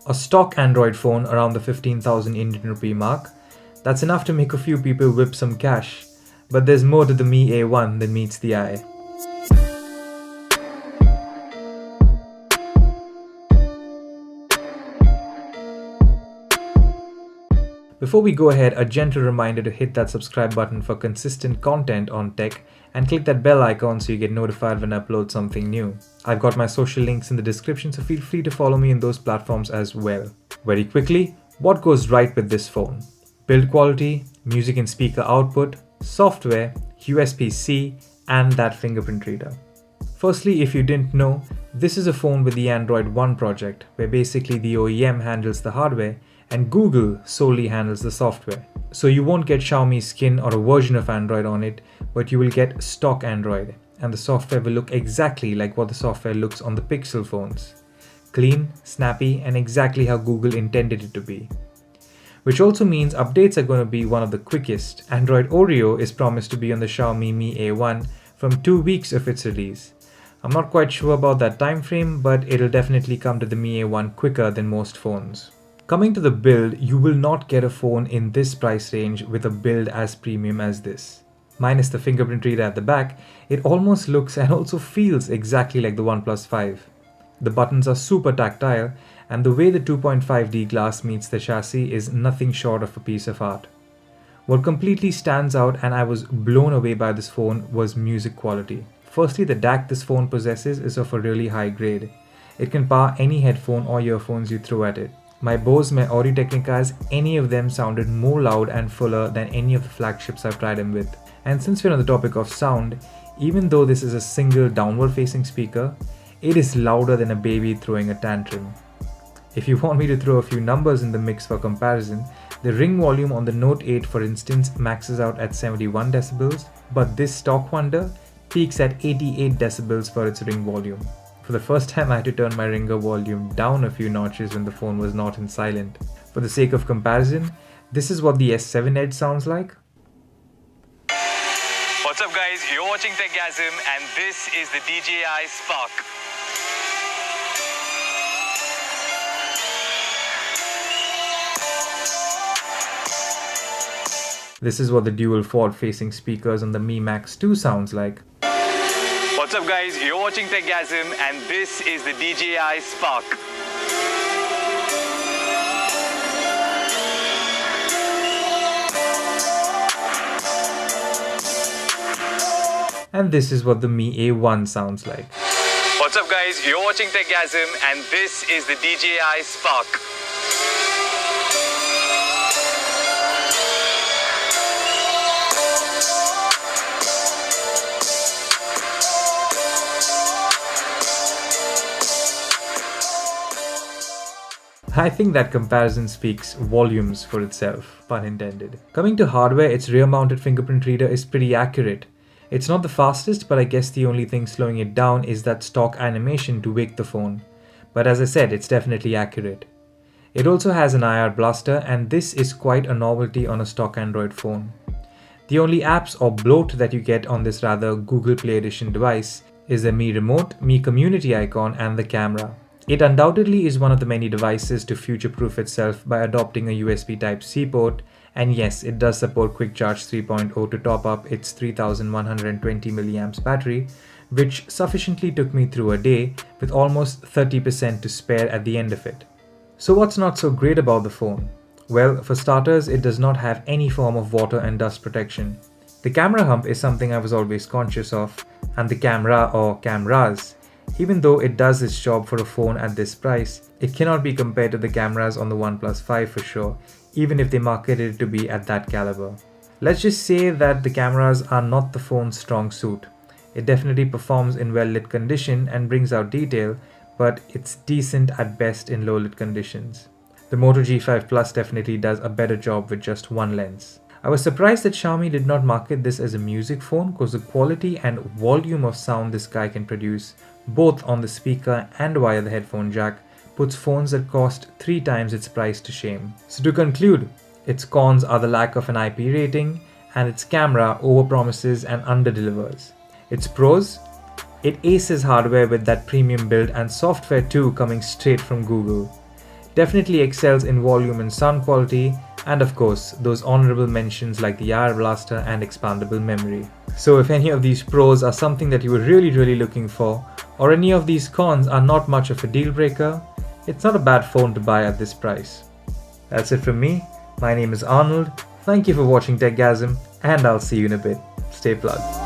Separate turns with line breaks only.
A stock Android phone around the 15,000 Indian rupee mark. That's enough to make a few people whip some cash. But there's more to the Mi A1 than meets the eye. Before we go ahead, a gentle reminder to hit that subscribe button for consistent content on tech and click that bell icon so you get notified when I upload something new. I've got my social links in the description, so feel free to follow me in those platforms as well. Very quickly, what goes right with this phone? Build quality, music and speaker output, software, USB-C, and that fingerprint reader. Firstly, if you didn't know, this is a phone with the Android One project, where basically the OEM handles the hardware and Google solely handles the software. So you won't get Xiaomi skin or a version of Android on it, but you will get stock Android, and the software will look exactly like what the software looks on the Pixel phones. Clean, snappy, and exactly how Google intended it to be. Which also means updates are going to be one of the quickest. Android Oreo is promised to be on the Xiaomi Mi A1 from 2 weeks of its release. I'm not quite sure about that time frame, but it'll definitely come to the Mi A1 quicker than most phones. Coming to the build, you will not get a phone in this price range with a build as premium as this. Minus the fingerprint reader at the back, it almost looks and also feels exactly like the OnePlus 5. The buttons are super tactile, and the way the 2.5D glass meets the chassis is nothing short of a piece of art. What completely stands out and I was blown away by this phone was music quality. Firstly, the DAC this phone possesses is of a really high grade. It can power any headphone or earphones you throw at it. My Bose, my Audio Technicas, any of them sounded more loud and fuller than any of the flagships I've tried them with. And since we're on the topic of sound, even though this is a single downward facing speaker, it is louder than a baby throwing a tantrum. If you want me to throw a few numbers in the mix for comparison, the ring volume on the Note 8 for instance maxes out at 71 decibels, but this stock wonder peaks at 88 decibels for its ring volume. For the first time I had to turn my ringer volume down a few notches when the phone was not in silent. For the sake of comparison, this is what the S7 Edge sounds like.
What's up guys, you're watching Techgasm and this is the DJI Spark.
This is what the dual forward-facing speakers on the Mi Max 2 sounds like.
What's up guys, you're watching Techgasm and this is the DJI Spark.
And this is what the Mi A1 sounds like.
What's up guys, you're watching Techgasm and this is the DJI Spark.
I think that comparison speaks volumes for itself, pun intended. Coming to hardware, its rear-mounted fingerprint reader is pretty accurate. It's not the fastest, but I guess the only thing slowing it down is that stock animation to wake the phone. But as I said, it's definitely accurate. It also has an IR blaster, and this is quite a novelty on a stock Android phone. The only apps or bloat that you get on this rather Google Play Edition device is the Mi Remote, Mi Community icon, and the camera. It undoubtedly is one of the many devices to future-proof itself by adopting a USB Type-C port, and yes, it does support Quick Charge 3.0 to top up its 3120 mAh battery, which sufficiently took me through a day with almost 30% to spare at the end of it. So what's not so great about the phone? Well, for starters, it does not have any form of water and dust protection. The camera hump is something I was always conscious of, and the camera or cameras, even though it does its job for a phone at this price, it cannot be compared to the cameras on the OnePlus 5 for sure, even if they marketed it to be at that caliber. Let's just say that the cameras are not the phone's strong suit. It definitely performs in well-lit condition and brings out detail, but it's decent at best in low-lit conditions. The Moto G5 Plus definitely does a better job with just one lens. I was surprised that Xiaomi did not market this as a music phone because the quality and volume of sound this guy can produce, both on the speaker and via the headphone jack, puts phones that cost 3 times its price to shame. So to conclude, its cons are the lack of an IP rating and its camera overpromises and underdelivers. Its pros? It aces hardware with that premium build and software too coming straight from Google. definitely excels in volume and sound quality, and of course, those honorable mentions like the IR blaster and expandable memory. So if any of these pros are something that you were really looking for, or any of these cons are not much of a deal breaker, it's not a bad phone to buy at this price. That's it from me. My name is Arnold. Thank you for watching TechGasm, and I'll see you in a bit. Stay plugged.